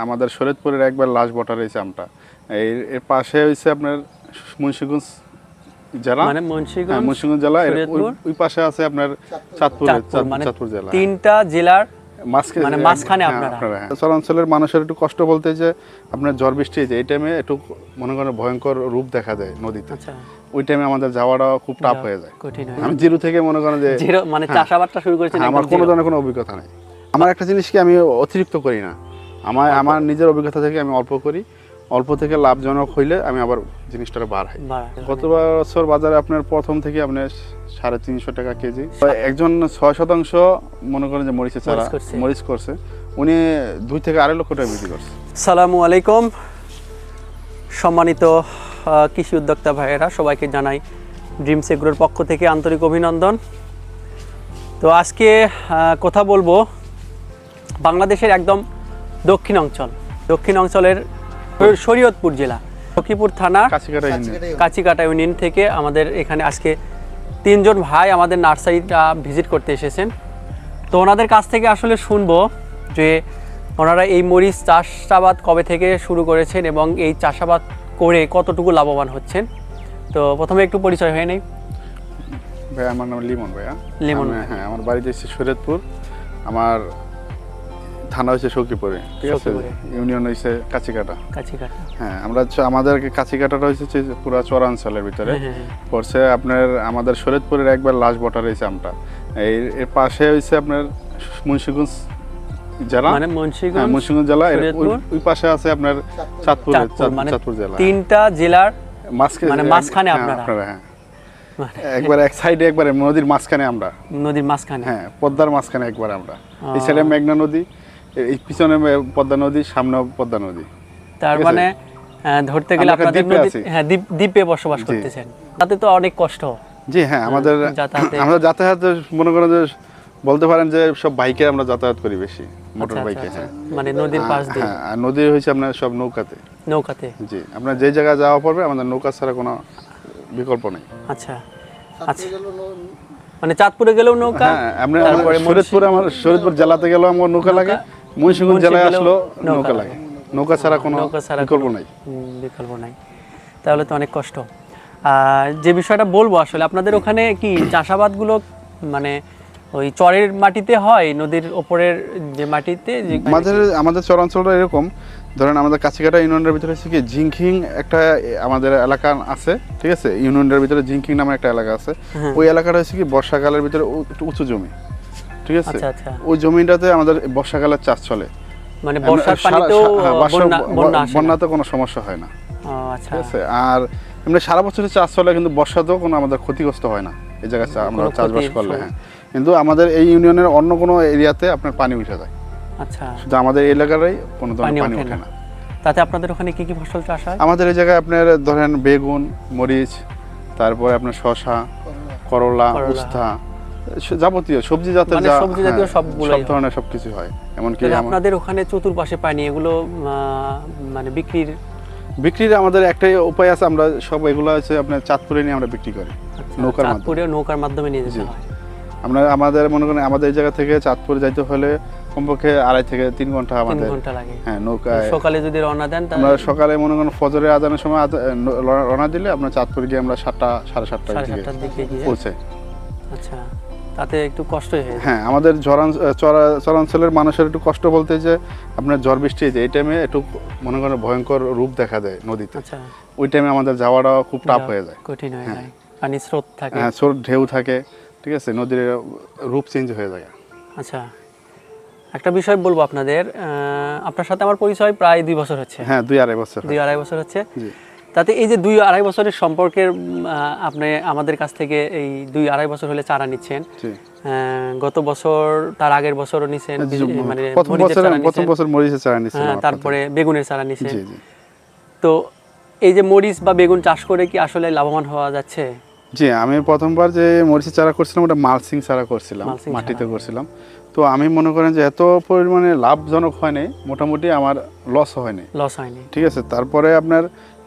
আমাদের শরীয়তপুরের একবার লাশ বটার হয়েছে আমটা এর পাশে হয়েছে আপনার মুন্সিগঞ্জ জেলা, মানে মুন্সিগঞ্জ জেলা, ওই পাশে আছে আপনার চাঁদপুর জেলা। তিনটা জেলার মাঝখানে আপনারা। চরাঞ্চলের মানুষের একটু কষ্ট বলতে যে আপনার ঝড় বৃষ্টি হয়েছে এই টাইমে একটু মনে করেন ভয়ঙ্কর রূপ দেখা যায় নদীতে। ওই টাইমে আমাদের যাওয়াটা খুব টাফ হয়ে যায়। আমি জিরো থেকে মনে করেন যে মানে চাষাবাদটা শুরু করেছেন, আমার কোনো ধরনের কোনো অভিজ্ঞতা নেই। আমার একটা জিনিস কি আমি অতিরিক্ত করি না, আমার নিজের অভিজ্ঞতা থেকে আমি অল্প করি, অল্প থেকে লাভজনক হইলে আমি আবার জিনিসটা বাড়াই। গত বছর বাজারে আপনার প্রথম থেকে আপনার 350 টাকা কেজি। একজন 6% মনে করেন যে মরিচ করছে, উনি 2 থেকে 2.5 লক্ষ টাকা বিক্রি করছে। সালামু আলাইকুম সম্মানিত কৃষি উদ্যোক্তা ভাইয়েরা, সবাইকে জানাই ড্রিমস এগ্রোর পক্ষ থেকে আন্তরিক অভিনন্দন। তো আজকে কথা বলবো বাংলাদেশের একদম দক্ষিণ অঞ্চলের শরীয়তপুর জেলা লক্ষ্মীপুর থানা কাছিকাটা ইউনিয়ন থেকে আমাদের এখানে আজকে 3 জন ভাই আমাদের নার্সারিটা ভিজিট করতে এসেছেন। তো ওনাদের কাছ থেকে আসলে শুনবো যে ওনারা এই মরিচ চাষাবাদ কবে থেকে শুরু করেছেন এবং এই চাষাবাদ করে কতটুকু লাভবান হচ্ছেন। তো প্রথমে একটু পরিচয় হয়ে নেই। ভাই আমার নাম লিমন ভাইয়া। লিমন, হ্যাঁ, আমার বাড়ি হচ্ছে শরীয়তপুর, আমার থানা হচ্ছে সখীপুরে, ঠিক আছে, ইউনিয়ন হচ্ছে কাছিকাটা। হ্যাঁ, আমাদের কাছিকাটাটা হচ্ছে পুরো চরাঞ্চলের ভিতরে পড়ছে। আপনার আমাদের শরীয়তপুরের একবার লাশ বটার হয়েছে আমটা এর পাশে হচ্ছে আপনার মুন্সিগঞ্জ জেলা, মুন্সিগঞ্জ জেলা, ওই পাশে আছে আপনার চাঁদপুর জেলা। তিনটা জেলার মাঝখানে আপনারা। হ্যাঁ, একবার এক সাইডে একবারে নদীর মাঝখানে আমরা, হ্যাঁ, পদ্মার মাঝখানে একবার আমরা। এই সাইডে মেঘনা নদী, এই পিছনে পদ্মা নদী, সামনে পদ্মা নদী। তার মানে ধরতে গেলে আপনাদের দ্বীপে বসবাস করতেছেন, তাতে তো অনেক কষ্ট। জি হ্যাঁ, আমরা যাতায়াত মনে করেন যে বলতে পারেন যে সব বাইকে আমরা যাতায়াত করি বেশি, মোটর বাইকে। মানে নদীর পাশ দিয়ে। হ্যাঁ, নদী হয়েছে আপনার সব নৌকাতে। জি, আপনার যে জায়গায় যাওয়া পড়বে আমাদের নৌকা ছাড়া কোনো বিকল্প নেই। আচ্ছা, মানে চাঁদপুরে গেলেও নৌকা, শরীয়তপুর জেলাতে গেলেও আমার নৌকা লাগে, মুন্সিগঞ্জ জেলায় আসলো নৌকা লাগে। নৌকা ছাড়া কোনো বিকল্প নাই। তাহলে তো অনেক কষ্ট। যে বিষয়টা বলবো আসলে আপনাদের ওখানে কি চাষাবাদগুলো মানে ওই চরের মাটিতে হয়, নদীর ওপরের যে মাটিতে? আমাদের চরাঞ্চলটা এরকম, ধরেন আমাদের কাছিকাটা ইউনিয়নের ভিতরে হচ্ছে কি ঝিংখিং একটা আমাদের এলাকা আছে, ঠিক আছে, ইউনিয়নের ভিতরে ঝিংখিং নামে একটা এলাকা আছে। ওই এলাকাটা হচ্ছে কি বর্ষাকালের ভিতরে একটু উঁচু জমি, ঠিক আছে। ওই জমিটাতে আমাদের বর্ষাকালের চাষ চলে, মানে বর্ষার পানিতেও বন্যাতে কোনো সমস্যা হয় না, ঠিক আছে। আর এমনি সারা বছরের চাষ চলে, কিন্তু বর্ষাতেও কোনো আমাদের ক্ষতিগ্রস্ত হয় না এই জায়গায় আমরা চাষবাস করলে। হ্যাঁ, কিন্তু আমাদের এই ইউনিয়নের অন্য কোনো এরিয়াতে আপনার পানি উঠে যায়। আচ্ছা, শুধু আমাদের এলাকায় কোনো ধরনের পানি ওঠে না। তাতে আপনাদের ওখানে কি কি ফসল চাষ হয়? আমাদের এই জায়গায় আপনার ধরেন বেগুন, মরিচ, তারপরে আপনার শসা, করলা, উস্তা, যাবতীয় সবজি জাতের সব ধরনের সবকিছু হয়। এমনকি আপনাদের ওখানে চতুর্পাশে পানি, এগুলো মানে বিক্রির আমাদের একটাই উপায় আছে, আমরা সব এগুলো আছে আপনার চাঁদপুরে নিয়ে আমরা বিক্রি করি। নৌকার মাধ্যমে নিয়ে যেতে হয়। আমাদের মনে করেন আমাদের এই জায়গা থেকে চাঁদপুর যাইতে হলে কমপক্ষে 2.5 থেকে 3 ঘন্টা আমাদের লাগে। হ্যাঁ, নৌকায় সকালে যদি রওনা দেন, আমরা সকালে মনে করেন ফজরের আজানের সময় রওনা দিলে আমরা চাঁদপুর গিয়ে আমরা 7টা সাড়ে 7টার দিকে পৌঁছে। আচ্ছা, তাতে একটু কষ্ট হয়। হ্যাঁ, আমাদের চরাঞ্চলের মানুষের একটু কষ্ট বলতে যে আপনার ঝড় বৃষ্টি হয়েছে এই টাইমে একটু মনে করেন ভয়ঙ্কর রূপ দেখা যায় নদীতে। ওই টাইমে আমাদের যাওয়াটা খুব টাফ হয়ে যায়, কঠিন হয়ে যায়। পানি স্রোত থাকে, হ্যাঁ, স্রোত ঢেউ থাকে, ঠিক আছে, নদীর রূপ চেঞ্জ হয়ে যায়। আচ্ছা, একটা বিষয় বলবো আপনাদের, আপনার সাথে আমার পরিচয় প্রায় 2 বছর হচ্ছে। হ্যাঁ, 2-2.5 বছর হচ্ছে। তাতে এই যে 2-2.5 বছরের সম্পর্কের আপনি আমাদের কাছ থেকে এই 2-2.5 বছর হলে চারা নিচ্ছেন। গত বছর, তার আগের বছরও নিছেন, মানে প্রথম বছর মরিচের চারা নিছেন, তারপরে বেগুনের চারা নিছেন। তো এই যে মরিচ বা বেগুন চাষ করে কি আসলে লাভবান হওয়া যাচ্ছে? জি, আমি প্রথমবার যে মরিচের চারা করছিলাম ওটা মালচিং চারা করছিলাম, মাটিতে করছিলাম। তো আমি মনে করেন যে এত পরিমাণে লাভজনক হয়নি, মোটামুটি আমার লস হয়নি, ঠিক আছে। তারপরে আপনার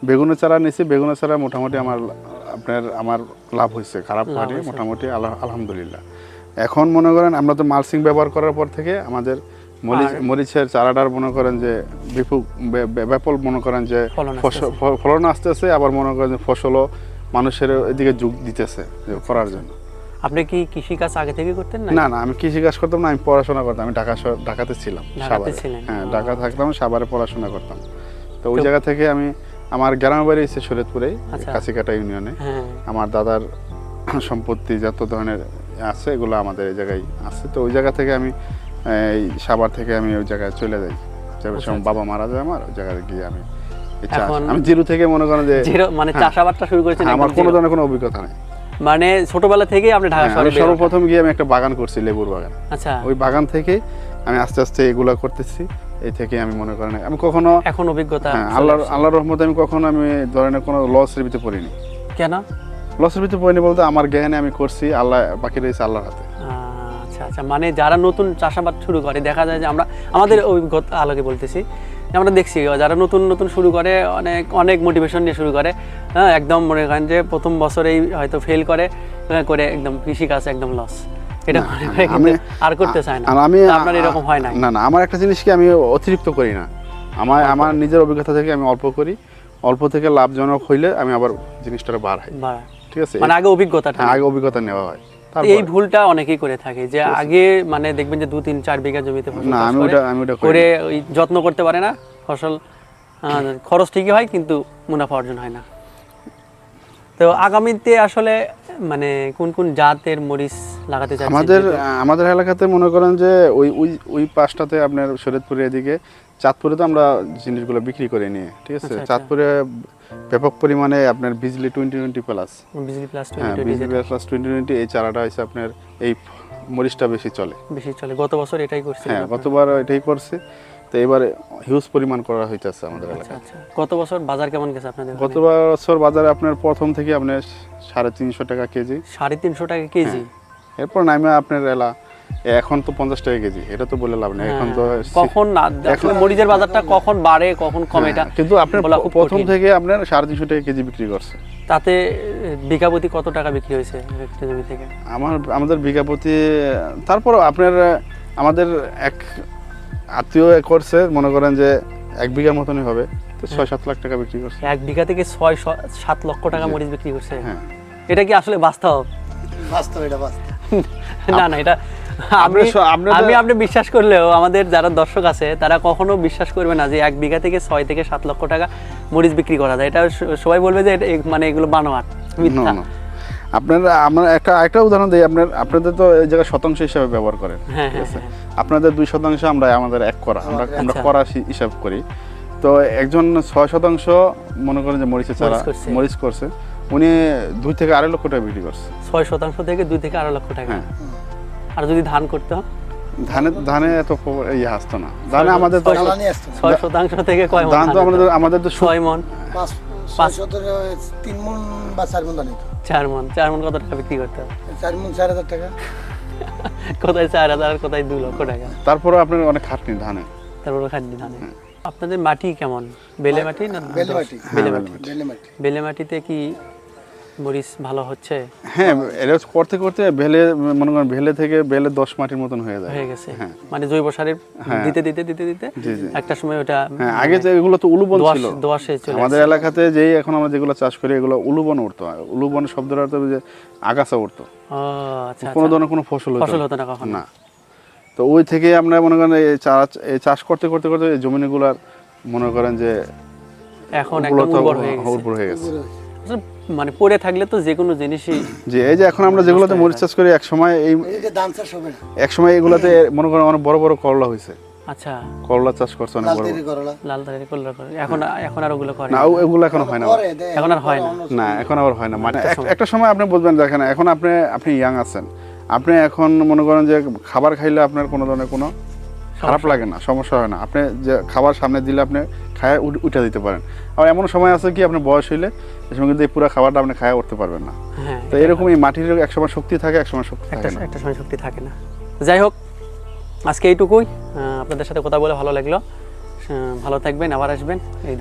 বেগুনের চারা নিয়েছি, বেগুনের চারা মোটামুটি আমার লাভ হয়েছে, খারাপ হয়নি মোটামুটি, আলহামদুলিল্লাহ। এখন মনে করেন আমরা তো মালচিং ব্যবহার করার পর থেকে আমাদের মরিচের চারাটার মনে করেন যে ব্যাপক মনে করেন যে ফলন আসতেছে, আবার মনে করেন যে ফসলও মানুষের এদিকে যোগ দিতেছে করার জন্য। আপনি কি কৃষি কাজ আগে থেকে করতেন? না না, আমি কৃষি কাজ করতাম না, আমি পড়াশোনা করতাম। আমি ঢাকাতে ছিলাম, হ্যাঁ ঢাকা থাকতাম, সাভারে পড়াশোনা করতাম। তো ওই জায়গা থেকে আমি, আমার গ্রামের বাড়ি হচ্ছে শরীয়তপুরে, কাছিকাটা ইউনিয়নে। আমার দাদার সম্পত্তি যত ধরনের আছে এগুলো আমাদের এই জায়গায় আছে। তো ওই জায়গা থেকে আমি এই সাভার থেকে আমি ওই জায়গায় চলে যাই। বাবা মারা যায় আমার, ওই জায়গায় গিয়ে আমি জিরো থেকে মনে করেন যে মানে চাষাবাদটা শুরু করেছেন। আমার কোনো ধরনের কোনো অভিজ্ঞতা নেই, মানে ছোটবেলা থেকেই আপনি ঢাকা শহরে? সর্বপ্রথম গিয়ে আমি একটা বাগান করছি, লেবুর বাগান। আচ্ছা, ওই বাগান থেকে আমি আস্তে আস্তে এগুলা করতেছি। এই থেকে আমি মনে করেন আমি কখনো এখন অভিজ্ঞতা, আল্লাহর রহমতে আমি কখনো আমি ধরনের কোনো লসের ভিতরে পড়িনি। কেন লসের ভিতরে পড়িনি বলতে আমার জ্ঞানে আমি করছি, আল্লাহ বাকি রয়েছে আল্লাহর হাতে। আচ্ছা আচ্ছা, মানে যারা নতুন চাষাবাদ শুরু করে, দেখা যায় যে আমরা আমাদের অভিজ্ঞতা আলোকে বলতেছি, আমরা দেখছি যারা নতুন নতুন শুরু করে অনেক অনেক মোটিভেশন নিয়ে শুরু করে, হ্যাঁ একদম মনে করেন যে প্রথম বছরেই হয়তো ফেল করে একদম কৃষিকাজ একদম লস, এটা মনে করে কিন্তু আর করতে চায় না। আপনার এরকম হয় না? না না, আমার একটা জিনিসকে আমি অতিরিক্ত করি না, আমার নিজের অভিজ্ঞতা থেকে আমি অল্প করি, অল্প থেকে লাভজনক হইলে আমি আবার জিনিসটা বাড়াই। ঠিক আছে, মানে আগে অভিজ্ঞতা নেওয়া হয়। এই ভুলটা অনেকেই করে থাকে যে আগে মানে দেখবেন যে 2-3-4 বিঘা জমিতে ফসল করে ওই যত্ন করতে পারে না, ফসল খরচ ঠিকই হয় কিন্তু মুনাফা অর্জন হয় না। তো আগামীতে আসলে মানে কোন কোন জাতের মরিচ লাগাতে চাচ্ছেন? আমাদের এলাকাতে মনে করেন যে ওই পাশটাতে আপনার শরীয়তপুরের এদিকে চাঁদপুরে তো আমরা জিনিসগুলো বিক্রি করে নিয়ে, ঠিক আছে। চাঁদপুরে ব্যাপক পরিমাণে আপনার বিজলি 2020 প্লাস, বিজলি প্লাস 2020 এই চারাটা হচ্ছে আপনার এই মরিচটা বেশি চলে। গত বছর এটাই করছে? হ্যাঁ, গতবার এটাই করছে। তো এবারে হিউজ পরিমাণ করা হইতেছে আমাদের এলাকায়। গত বছর বাজার কেমন গেছে আপনাদের? গত বছর বাজারে আপনার প্রথম থেকে আপনার 350 টাকা কেজি। 350 টাকা কেজি? এরপর নামে আপনার এখন তো 50 টাকা কেজি, এটা তো বলে লাভ নেই। এখন তো কখন আসলে মরিচের বাজারটা কখন বাড়ে কখন কমে, এটা কিন্তু আপনার প্রথম থেকে আপনার 350 টাকা কেজি বিক্রি করছে। তাতে বিঘা প্রতি কত টাকা বিক্রি হয়েছে একটা জমি থেকে? আমাদের বিঘা প্রতি, তারপর আপনার আমাদের এক আত্মীয় করছে, মনে করেন যে 1 বিঘার মতনই হবে, তো 6-7 লাখ টাকা বিক্রি করছে। 1 বিঘা থেকে 6-7 লক্ষ টাকা মরিচ বিক্রি করছে? হ্যাঁ। এটা কি আসলে বাস্তব? এটা বাস্তব না না, এটা আপনি বিশ্বাস করলেও আমাদের যারা দর্শক আছে তারা কখনো বিশ্বাস করবে না যে 1 বিঘা থেকে 6-7 লক্ষ টাকা মরিচ বিক্রি করা যায়। এটা সবাই বলবে যে মানে এগুলো বানোয়াট, মিথ্যা। আমরা একটা উদাহরণ দিই, আপনাদের তো এই জায়গায় শতাংশ হিসাবে ব্যবহার করেন, ঠিক আছে। আপনাদের 2% আমরা আমাদের 1 করা, আমরা করা হিসাব করি। তো একজন 6% মনে করেন যে মরিচের চারা মরিচ করছে, উনি 2 থেকে 2.5 লক্ষ টাকা বিক্রি করছে। 6% থেকে 2 থেকে 2.5 লক্ষ টাকা। আর যদি ধান করতে হয়, ধানে এত আসতো না। ধানে আমাদের তো 6% থেকে কয় মণ? ধান তো আমাদের তো 6 মণ, 3 মণ বা 4 মণ ধান। 4 মণ, 4 মণ কত টাকা বিক্রি করতে হবে? 4 মণ 4,000 টাকা। কোথায় 4,000, কোথায় 2 লক্ষ টাকা। তারপরে আপনার অনেক খাটনি ধানে। আপনাদের মাটি কেমন? বেলে মাটি না? বেলে মাটিতে কি মরিচ ভালো হচ্ছে? হ্যাঁ, এটা করতে করতে বেলে মনে করেন বেলে থেকে বেলে 10 মাটির মতন হয়ে গেছে। মানে জৈব সারের দিতে দিতে দিতে দিতে একটা সময় ওটা, আগে যে এগুলো তো উলুবন ছিল দোআঁশে চলে আমাদের এলাকাতে, যেই এখন আমরা যেগুলো চাষ করি এগুলো উলুবন উঠতো। উলুবন শব্দটা অর্থ যে আগাছা উঠতো, কোনো ধরনের কোনো ফসল হতো না কখনো না। তো ওই থেকে আমরা মনে করেন এই চাষ করতে করতে করতে এই জমিগুলার মনে করেন যে এখন একদম উর্বর হয়ে গেছে। মানে পড়ে থাকলে তো যে কোনো জিনিসই, যে এই যে এখন আমরা যেগুলোতে মরিচ চাষ করি, এক সময় ধান চাষ হবে না, এক সময় এগুলাতে মনে করেন অনেক বড় বড় করলা হয়েছে। আচ্ছা, করলা চাষ করছে অনেক বড় লাল দাঁড়িয়ে করলা করে। এখন আর ওগুলো করে না, ওগুলো এখন হয় না, এখন আর হয় না, এখন আবার হয় না। মানে একটা সময় আপনি বুঝবেন, দেখেন এখন আপনি ইয়াং আছেন, আপনি এখন মনে করেন যে খাবার খাইলে আপনার কোনো ধরনের কোনো খারাপ লাগে না, সমস্যা হয় না। আপনি যে খাবার সামনে দিলে আপনি খায় উঠে দিতে পারেন। আর এমন সময় আছে কি আপনার বয়স হইলে এই সময় কিন্তু এই পুরো খাবারটা আপনি খায় উঠতে পারবেন না। তো এরকম এই মাটির এক সময় শক্তি থাকে, এক সময় শক্তি থাকে না, একটা সময় শক্তি থাকে না। যাই হোক, আজকে এইটুকুই। আপনাদের সাথে কথা বলে ভালো লাগলো। ভালো থাকবেন, আবার আসবেন। এই